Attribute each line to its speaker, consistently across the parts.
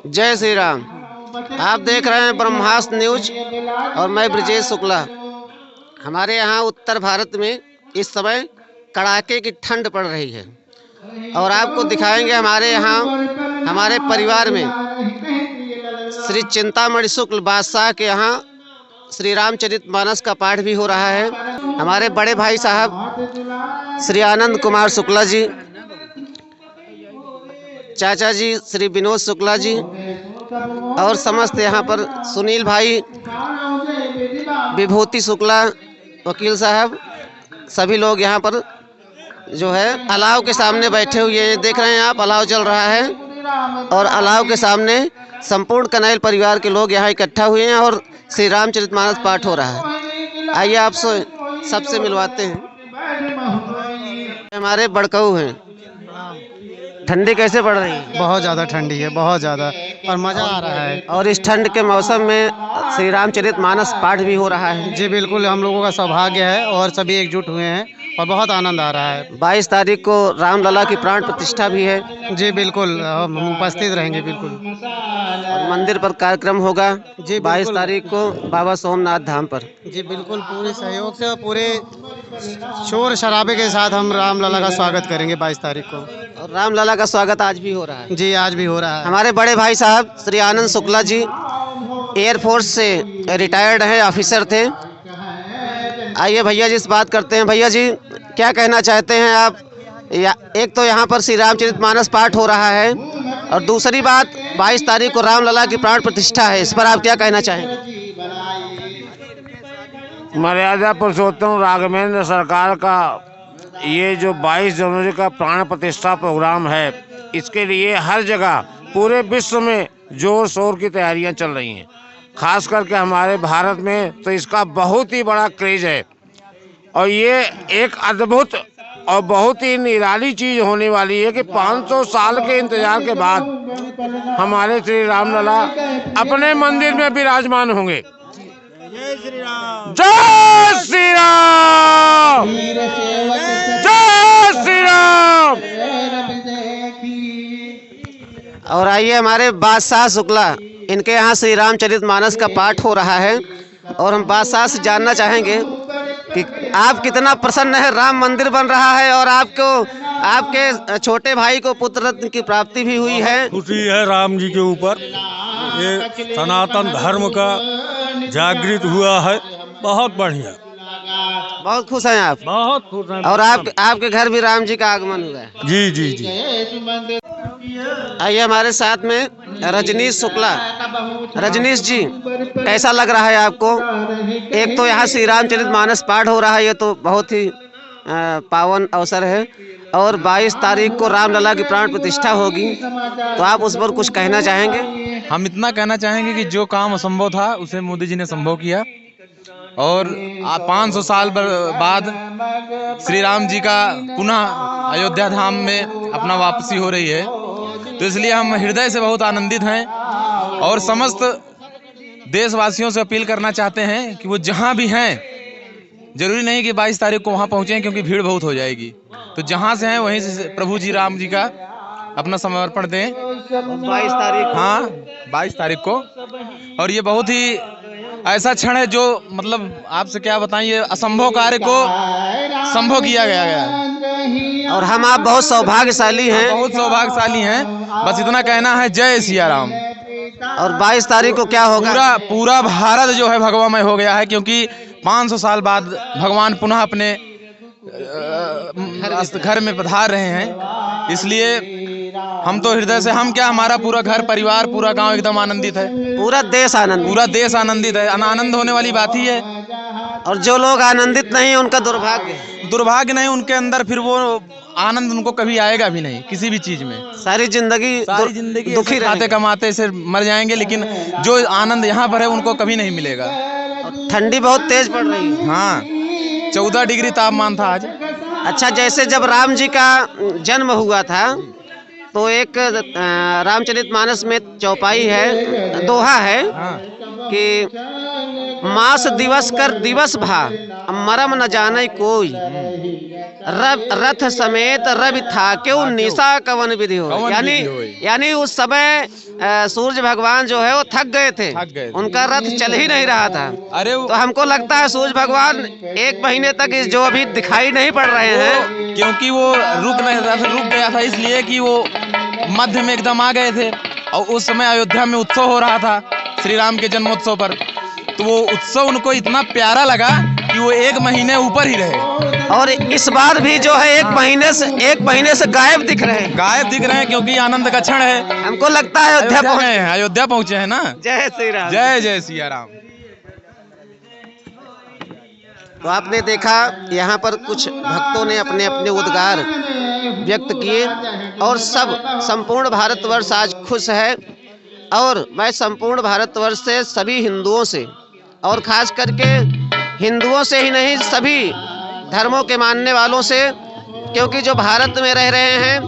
Speaker 1: जय श्री राम। आप देख रहे हैं ब्रह्मास्त्र न्यूज और मैं ब्रजेश शुक्ला। हमारे यहाँ उत्तर भारत में इस समय कड़ाके की ठंड पड़ रही है और आपको दिखाएंगे हमारे यहाँ हमारे परिवार में श्री चिंतामणि शुक्ल बादशाह के यहाँ श्री रामचरितमानस का पाठ भी हो रहा है। हमारे बड़े भाई साहब श्री आनंद कुमार शुक्ला जी, चाचा जी श्री विनोद शुक्ला जी और समस्त यहाँ पर सुनील भाई, विभूति शुक्ला वकील साहब, सभी लोग यहाँ पर जो है अलाव के सामने बैठे हुए हैं। देख रहे हैं आप, अलाव जल रहा है और अलाव के सामने संपूर्ण कनैल परिवार के लोग यहाँ इकट्ठा हुए हैं और श्री रामचरितमानस पाठ हो रहा है। आइए आप सबसे मिलवाते हैं। हमारे बड़कऊ हैं। ठंडी कैसे पड़ रही है?
Speaker 2: बहुत ज़्यादा ठंडी है, बहुत ज़्यादा, और मज़ा आ रहा है।
Speaker 1: और इस ठंड के मौसम में श्री रामचरितमानस पाठ भी हो रहा है।
Speaker 2: जी बिल्कुल, हम लोगों का सौभाग्य है और सभी एकजुट हुए हैं और बहुत आनंद आ रहा है।
Speaker 1: 22 तारीख को रामलला की प्राण प्रतिष्ठा भी है।
Speaker 2: जी बिल्कुल, हम उपस्थित रहेंगे बिल्कुल।
Speaker 1: और मंदिर पर कार्यक्रम होगा
Speaker 2: जी
Speaker 1: 22 तारीख को बाबा सोमनाथ धाम पर।
Speaker 2: जी बिल्कुल, पूरे सहयोग से और पूरे शोर शराबे के साथ हम रामलला का स्वागत करेंगे 22 तारीख को।
Speaker 1: और रामलला का स्वागत आज भी हो रहा है।
Speaker 2: जी आज भी हो रहा है।
Speaker 1: हमारे बड़े भाई साहब श्री आनंद शुक्ला जी एयरफोर्स से रिटायर्ड हैं, ऑफिसर थे। आइए भैया जी से बात करते हैं। भैया जी क्या कहना चाहते हैं आप? एक तो यहाँ पर श्री रामचरितमानस पाठ हो रहा है और दूसरी बात 22 तारीख को रामलला की प्राण प्रतिष्ठा है, इस पर आप क्या कहना चाहेंगे?
Speaker 3: मर्यादा पुरुषोत्तम राघवेंद्र सरकार का ये जो 22 जनवरी का प्राण प्रतिष्ठा प्रोग्राम है, इसके लिए हर जगह पूरे विश्व में जोर शोर की तैयारियां चल रही हैं। खास करके हमारे भारत में तो इसका बहुत ही बड़ा क्रेज है और ये एक अद्भुत और बहुत ही निराली चीज होने वाली है कि 500 साल के इंतजार के बाद हमारे श्री रामलला अपने मंदिर में विराजमान होंगे। जय श्री राम, जय श्री राम, जय श्री राम।
Speaker 1: और आइए हमारे बादशाह शुक्ला, इनके यहाँ श्री रामचरितमानस का पाठ हो रहा है और हम बादशाह से जानना चाहेंगे कि आप कितना प्रसन्न है। राम मंदिर बन रहा है और आपके छोटे भाई को पुत्र रत्न की प्राप्ति भी हुई है।
Speaker 4: खुशी है राम जी के ऊपर, ये सनातन धर्म का जागृत हुआ है। बहुत बढ़िया,
Speaker 1: बहुत खुश हैं आप?
Speaker 4: बहुत खुश हैं।
Speaker 1: और आपके घर भी राम जी का आगमन हुआ है?
Speaker 4: जी जी जी।
Speaker 1: आइए हमारे साथ में रजनीश शुक्ला। रजनीश जी कैसा लग रहा है आपको? एक तो यहाँ श्री रामचरितमानस पाठ हो रहा है, ये तो बहुत ही पावन अवसर है और 22 तारीख को रामलला की प्राण प्रतिष्ठा होगी, तो आप उस पर कुछ कहना चाहेंगे?
Speaker 5: हम इतना कहना चाहेंगे कि जो काम असंभव था उसे मोदी जी ने संभव किया और 500 साल बाद श्री राम जी का पुनः अयोध्या धाम में अपना वापसी हो रही है, तो इसलिए हम हृदय से बहुत आनंदित हैं और समस्त देशवासियों से अपील करना चाहते हैं कि वो जहां भी हैं, जरूरी नहीं कि 22 तारीख को वहां पहुंचे क्योंकि भीड़ बहुत हो जाएगी, तो जहां से हैं वहीं से प्रभु जी राम जी का अपना समर्पण दें।
Speaker 1: 22 तारीख,
Speaker 5: हाँ 22 तारीख को। और ये बहुत ही ऐसा क्षण है जो मतलब आपसे क्या बताएं, ये असंभव कार्य को संभव किया गया है
Speaker 1: और हम आप बहुत सौभाग्यशाली हैं।
Speaker 5: बहुत सौभाग्यशाली हैं, बस इतना कहना है जय सिया राम।
Speaker 1: और 22 तारीख को क्या होगा?
Speaker 5: पूरा भारत जो है भगवामय हो गया है क्योंकि 500 साल बाद भगवान पुनः अपने घर में पधार रहे हैं, इसलिए हम तो हृदय से, हम क्या, हमारा पूरा घर परिवार पूरा गांव एकदम आनंदित है।
Speaker 1: पूरा देश
Speaker 5: आनंदित है। आनंद होने वाली बात ही है।
Speaker 1: और जो लोग आनंदित नहीं उनका दुर्भाग्य
Speaker 5: नहीं, उनके अंदर फिर वो आनंद उनको कभी आएगा भी नहीं किसी भी चीज में।
Speaker 1: सारी जिंदगी
Speaker 5: दुखी खाते कमाते से मर जाएंगे, लेकिन जो आनंद यहाँ पर है उनको कभी नहीं मिलेगा।
Speaker 1: ठंडी बहुत तेज पड़ रही है।
Speaker 5: हाँ 14 डिग्री तापमान था आज।
Speaker 1: अच्छा, जैसे जब राम जी का जन्म हुआ था तो एक रामचरितमानस में चौपाई है, दोहा है कि मास दिवस कर दिवस भा, मरम न जाने कोई, रथ समेत रवि था क्यों निशा कवन विधि हो। यानी उस समय सूर्य भगवान जो है वो थक गए थे, उनका रथ चल ही नहीं रहा था।
Speaker 5: अरे
Speaker 1: तो हमको लगता है सूर्य भगवान 1 महीने तक जो अभी दिखाई नहीं पड़ रहे हैं,
Speaker 5: क्योंकि वो रथ रुक गया था, इसलिए कि वो मध्य में एकदम आ गए थे और उस समय अयोध्या में उत्सव हो रहा था श्री राम के जन्मोत्सव पर। तो वो उत्सव उनको इतना प्यारा लगा कि वो 1 महीने ऊपर ही रहे।
Speaker 1: और इस बार भी जो है 1 महीने से गायब दिख रहे हैं,
Speaker 5: क्योंकि आनंद का क्षण है।
Speaker 1: हमको लगता है
Speaker 5: अयोध्या पहुंचे हैं ना।
Speaker 1: जय श्री राम,
Speaker 5: जय जय सिया राम।
Speaker 1: तो आपने देखा यहाँ पर कुछ भक्तों ने अपने अपने उद्गार व्यक्त किए और संपूर्ण भारतवर्ष आज खुश है। और मैं संपूर्ण भारतवर्ष से सभी हिंदुओं से, और खास करके हिंदुओं से ही नहीं, सभी धर्मों के मानने वालों से, क्योंकि जो भारत में रह रहे हैं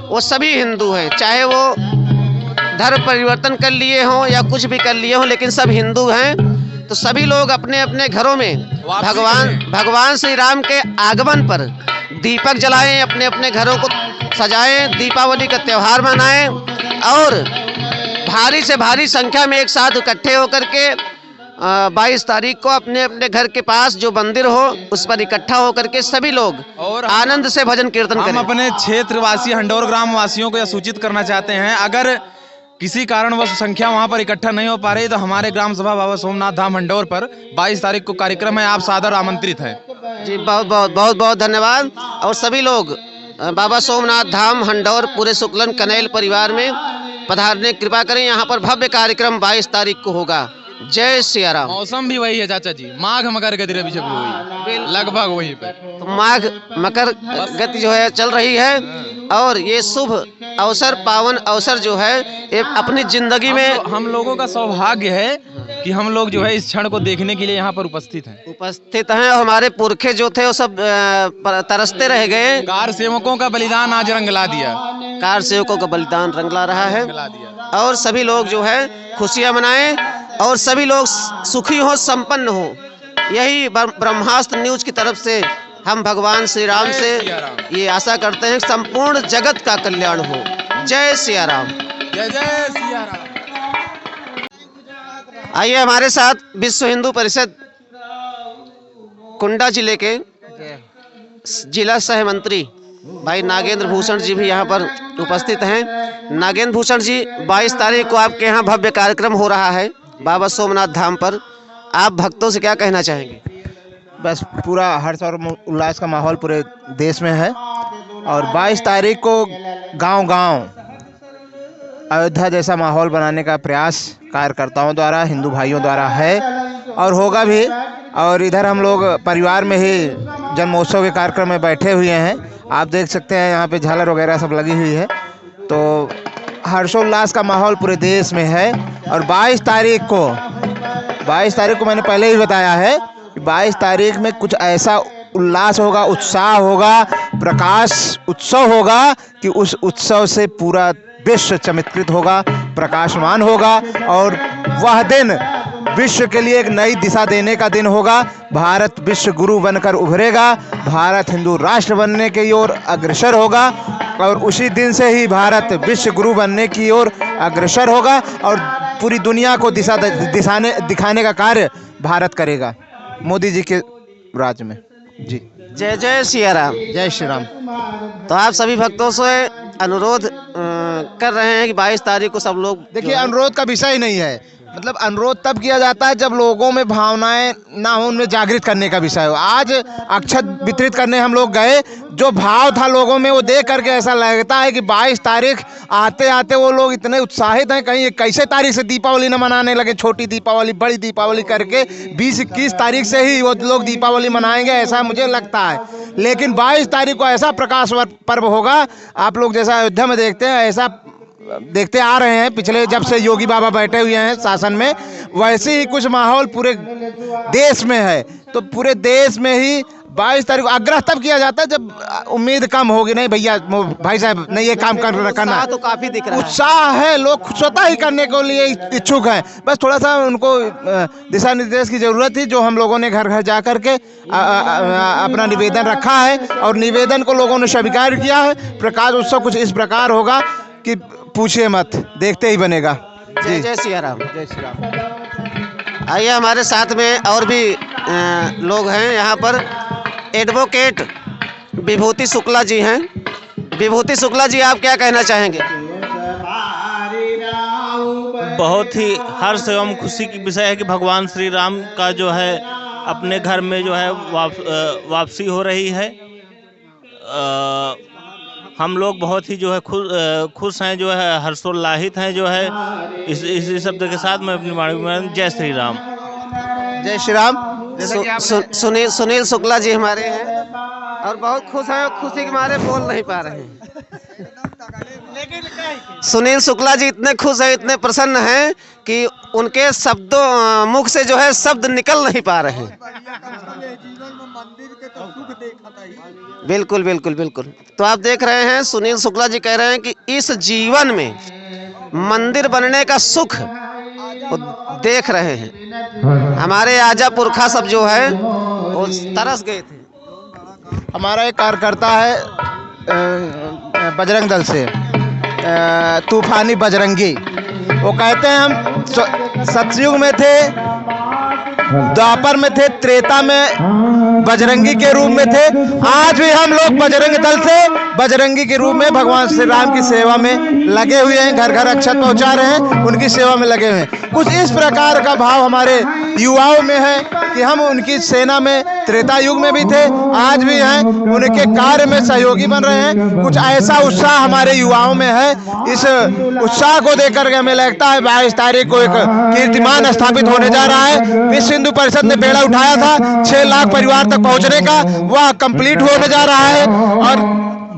Speaker 1: वो सभी हिंदू हैं, चाहे वो धर्म परिवर्तन कर लिए हों या कुछ भी कर लिए हों, लेकिन सब हिंदू हैं। तो सभी लोग अपने अपने घरों में भगवान श्री राम के आगमन पर दीपक जलाएं, अपने अपने घरों को सजाएं, दीपावली का त्यौहार मनाएं और भारी से भारी संख्या में एक साथ इकट्ठे होकर के 22 तारीख को अपने अपने घर के पास जो मंदिर हो उस पर इकट्ठा होकर के सभी लोग और आनंद से भजन कीर्तन करें।
Speaker 5: हम अपने क्षेत्रवासी हंडौर ग्राम वासियों को यह सूचित करना चाहते हैं, अगर किसी कारणवश संख्या वहां पर इकट्ठा नहीं हो पा रही तो हमारे ग्राम सभा बाबा सोमनाथ धाम हंडौर पर 22 तारीख को कार्यक्रम है, आप सादर आमंत्रित हैं।
Speaker 1: जी बहुत धन्यवाद। और सभी लोग बाबा सोमनाथ धाम हंडौर पूरे शुक्लन कनैल परिवार में पधारने की कृपा करें। यहाँ पर भव्य कार्यक्रम 22 तारीख को होगा। जय सिया राम।
Speaker 5: मौसम भी वही है चाचा जी, माघ मकर गति रवि भी वही, लगभग वही पे।
Speaker 1: तो माघ मकर गति जो है चल रही है और ये शुभ अवसर, पावन अवसर जो है ये अपनी जिंदगी में
Speaker 5: हम लोगों का सौभाग्य है कि हम लोग जो है इस क्षण को देखने के लिए यहाँ पर उपस्थित हैं।
Speaker 1: और हमारे पुरखे जो थे वो सब तरसते रह गए।
Speaker 5: कार सेवकों का बलिदान आज रंगला दिया,
Speaker 1: कार सेवकों का बलिदान रंगला रहा है और सभी लोग जो है खुशियां मनाएं और सभी लोग सुखी हो, संपन्न हो। यही ब्रह्मास्त्र न्यूज की तरफ से हम भगवान श्री राम से ये आशा करते हैं संपूर्ण जगत का कल्याण हो। जय सिया राम।
Speaker 5: जय जय सिया राम।
Speaker 1: आइए हमारे साथ विश्व हिंदू परिषद कुंडा जिले के जिला सह मंत्री भाई नागेंद्र भूषण जी भी यहाँ पर उपस्थित हैं। नागेंद्र भूषण जी, 22 तारीख को आपके यहाँ भव्य कार्यक्रम हो रहा है बाबा सोमनाथ धाम पर, आप भक्तों से क्या कहना चाहेंगे?
Speaker 6: बस पूरा हर्ष और उल्लास का माहौल पूरे देश में है और 22 तारीख को गांव-गांव अयोध्या जैसा माहौल बनाने का प्रयास कार्यकर्ताओं द्वारा, हिंदू भाइयों द्वारा है और होगा भी। और इधर हम लोग परिवार में ही जन्मोत्सव के कार्यक्रम में बैठे हुए हैं। आप देख सकते हैं यहाँ पे झालर वगैरह सब लगी हुई है, तो हर्षोल्लास का माहौल पूरे देश में है। और 22 तारीख को मैंने पहले ही बताया है कि 22 तारीख में कुछ ऐसा उल्लास होगा, उत्साह होगा, प्रकाश उत्सव होगा कि उस उत्सव से पूरा विश्व चमत्कृत होगा, प्रकाशमान होगा और वह दिन विश्व के लिए एक नई दिशा देने का दिन होगा। भारत विश्व गुरु बनकर उभरेगा, भारत हिंदू राष्ट्र बनने की ओर अग्रसर होगा और उसी दिन से ही भारत विश्व गुरु बनने की ओर अग्रसर होगा और पूरी दुनिया को दिखाने का कार्य भारत करेगा मोदी जी के राज में। जी
Speaker 1: जय जय सिया राम।
Speaker 6: जय श्री राम।
Speaker 1: तो आप सभी भक्तों से अनुरोध कर रहे हैं कि 22 तारीख को सब लोग,
Speaker 6: देखिए अनुरोध का विषय ही नहीं है, मतलब अनुरोध तब किया जाता है जब लोगों में भावनाएं ना हो, उनमें जागृत करने का विषय हो। आज अक्षत वितरित करने हम लोग गए, जो भाव था लोगों में वो देख करके ऐसा लगता है कि 22 तारीख आते आते वो लोग इतने उत्साहित हैं, कहीं 21 तारीख से दीपावली न मनाने लगे, छोटी दीपावली बड़ी दीपावली करके 20-21 तारीख से ही वो लोग दीपावली मनाएंगे, ऐसा मुझे लगता है। लेकिन 22 तारीख को ऐसा प्रकाश पर्व होगा, आप लोग जैसा अयोध्या में देखते हैं ऐसा देखते आ रहे हैं पिछले जब से योगी बाबा बैठे हुए हैं शासन में, वैसे ही कुछ माहौल पूरे देश में है। तो पूरे देश में ही 22 तारीख को आग्रह तब किया जाता है जब उम्मीद कम होगी, नहीं भैया भाई साहब नहीं ये काम करना,
Speaker 1: तो काफी दिख रहा है,
Speaker 6: उत्साह है, लोग स्वतः ही करने के लिए इच्छुक हैं। बस थोड़ा सा उनको दिशा निर्देश की जरूरत थी, जो हम लोगों ने घर घर जा करके अपना निवेदन रखा है और निवेदन को लोगों ने स्वीकार किया है। प्रकाश उत्सव कुछ इस प्रकार होगा कि पूछिए मत, देखते ही बनेगा।
Speaker 1: जय जय सिया राम, जय श्री राम। आइए हमारे साथ में और भी लोग हैं। यहाँ पर एडवोकेट विभूति शुक्ला जी हैं। विभूति शुक्ला जी, आप क्या कहना चाहेंगे?
Speaker 7: बहुत ही हर्ष एवं खुशी की विषय है कि भगवान श्री राम का जो है अपने घर में जो है वापसी हो रही है। हम लोग बहुत ही जो है खुश हैं, जो है हर्षोल्लाहित हैं जो है इस शब्द के साथ मैं अपनी वाणी में जय श्री राम।
Speaker 6: जय श्री राम।
Speaker 1: सुनील शुक्ला जी हमारे हैं और बहुत खुश हैं, खुशी के मारे बोल नहीं पा रहे हैं। सुनील शुक्ला जी इतने खुश हैं, इतने प्रसन्न हैं कि उनके शब्दों मुख से जो है शब्द निकल नहीं पा रहे हैं। बिल्कुल बिल्कुल बिल्कुल। तो आप देख रहे हैं सुनील शुक्ला जी कह रहे हैं कि इस जीवन में मंदिर बनने का सुख वो देख रहे हैं। हमारे आजा पुरखा सब जो है वो तरस गए थे।
Speaker 6: हमारा एक कार्यकर्ता है बजरंग दल से, तूफानी बजरंगी, वो कहते हैं हम सतयुग में थे, द्वापर में थे, त्रेता में बजरंगी के रूप में थे, आज भी हम लोग बजरंग दल से बजरंगी के रूप में भगवान श्री राम की सेवा में लगे हुए हैं। घर घर अक्षत पहुंचा रहे हैं, उनकी सेवा में लगे हुए हैं। कुछ इस प्रकार का भाव हमारे युवाओं में है कि हम उनकी सेना में त्रेता युग में भी थे, आज भी हैं, उनके कार्य में सहयोगी बन रहे हैं। कुछ ऐसा उत्साह हमारे युवाओं में है। इस उत्साह को देकर के हमें लगता है 22 तारीख को एक कीर्तिमान स्थापित होने जा रहा है। विश्व हिंदू परिषद ने बेड़ा उठाया था 6 लाख परिवार तक पहुंचने का, वह कंप्लीट होने जा रहा है। और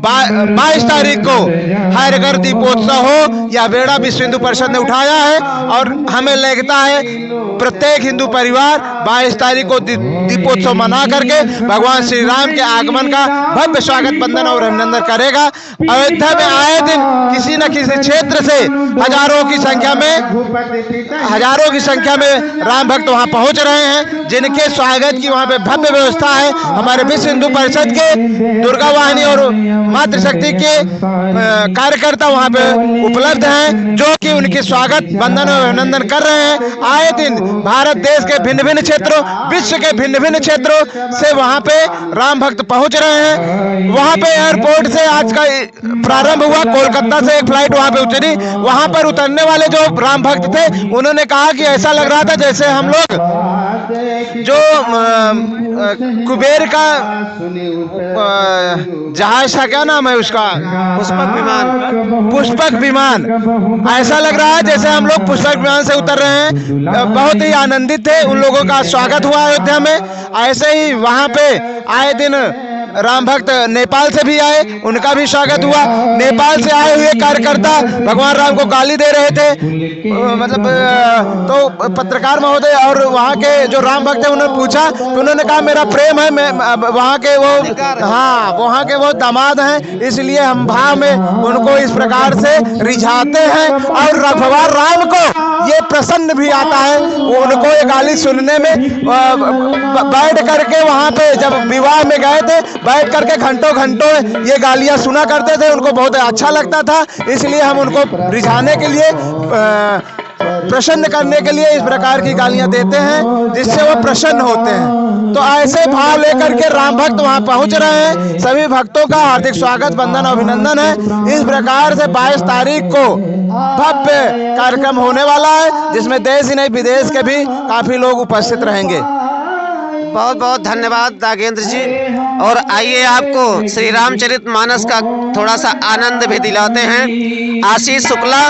Speaker 6: 22 तारीख को हर घर दीपोत्सव हो या बेड़ा विश्व हिंदू परिषद ने उठाया है और हमें लगता है प्रत्येक हिंदू परिवार 22 तारीख को दीपोत्सव मना करके भगवान श्री राम के आगमन का भव्य स्वागत वंदन और अभिनंदन करेगा। अयोध्या में आए दिन किसी न किसी क्षेत्र से हजारों की संख्या में राम भक्त वहां पहुंच रहे हैं, जिनके स्वागत की वहां पे भव्य व्यवस्था है। हमारे विश्व हिंदू परिषद के दुर्गा वाहिनी और मातृशक्ति के कार्यकर्ता वहां पे उपलब्ध हैं, जो कि उनके स्वागत वंदन और अभिनंदन कर रहे हैं। आए दिन भारत देश के भिन्न भिन्न क्षेत्रों, विश्व के भिन्न भिन्न क्षेत्रों से वहां पे राम भक्त पहुंच रहे हैं। वहां पे एयरपोर्ट से आज का प्रारंभ हुआ, कोलकाता से एक फ्लाइट वहां पे उतरी। वहां पर उतरने वाले जो राम भक्त थे, उन्होंने कहा कि ऐसा लग रहा था जैसे हम लोग जो कुबेर का जहाज था, क्या नाम है उसका, पुष्पक विमान, ऐसा लग रहा है जैसे हम लोग पुष्पक विमान से उतर रहे हैं। बहुत ही आनंदित थे। उन लोगों का स्वागत हुआ अयोध्या में। ऐसे ही वहां पे आए दिन राम भक्त नेपाल से भी आए, उनका भी स्वागत हुआ। नेपाल से आए हुए कार्यकर्ता भगवान राम को गाली दे रहे थे, मतलब तो पत्रकार महोदय और वहाँ के जो राम भक्त है उन्होंने पूछा, तो उन्होंने कहा मेरा प्रेम है, मैं वहाँ के वहाँ के वो दामाद हैं, इसलिए हम भाव में उनको इस प्रकार से रिझाते हैं। और भगवान राम को ये प्रसन्न भी आता है, उनको ये गाली सुनने में बैठ करके वहाँ पे जब विवाह में गए थे, बैठ करके घंटों ये गालियां सुना करते थे, उनको बहुत अच्छा लगता था। इसलिए हम उनको रिझाने के लिए, प्रसन्न करने के लिए इस प्रकार की गालियां देते हैं, जिससे वो प्रसन्न होते हैं। तो ऐसे भाव लेकर के राम भक्त वहां पहुंच रहे हैं। सभी भक्तों का हार्दिक स्वागत वंदन और अभिनंदन है। इस प्रकार से 22 तारीख को भव्य कार्यक्रम होने वाला है, जिसमें देश ही नहीं विदेश के भी काफी लोग उपस्थित रहेंगे।
Speaker 1: बहुत बहुत धन्यवाद नागेंद्र जी। और आइए आपको श्री रामचरितमानस का थोड़ा सा आनंद भी दिलाते हैं। आशीष शुक्ला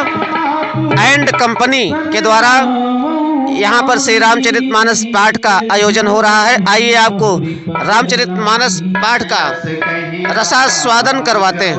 Speaker 1: एंड कंपनी के द्वारा यहाँ पर श्री रामचरितमानस पाठ का आयोजन हो रहा है। आइए आपको रामचरितमानस पाठ का रसास्वादन करवाते हैं।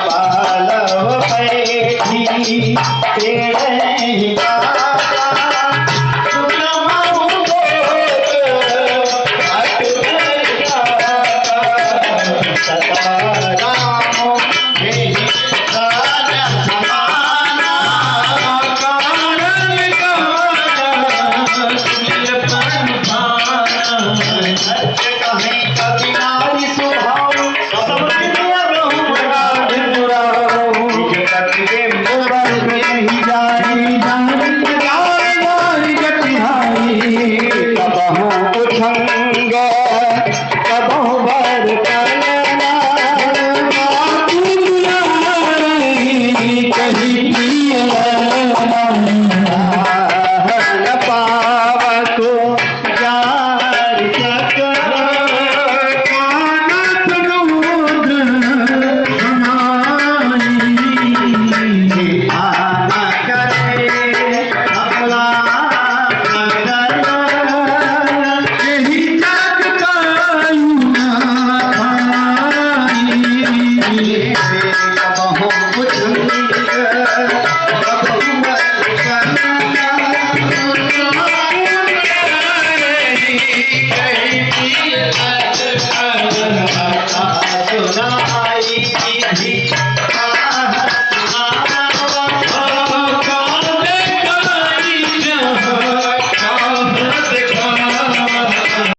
Speaker 8: पालव पैठी पेड़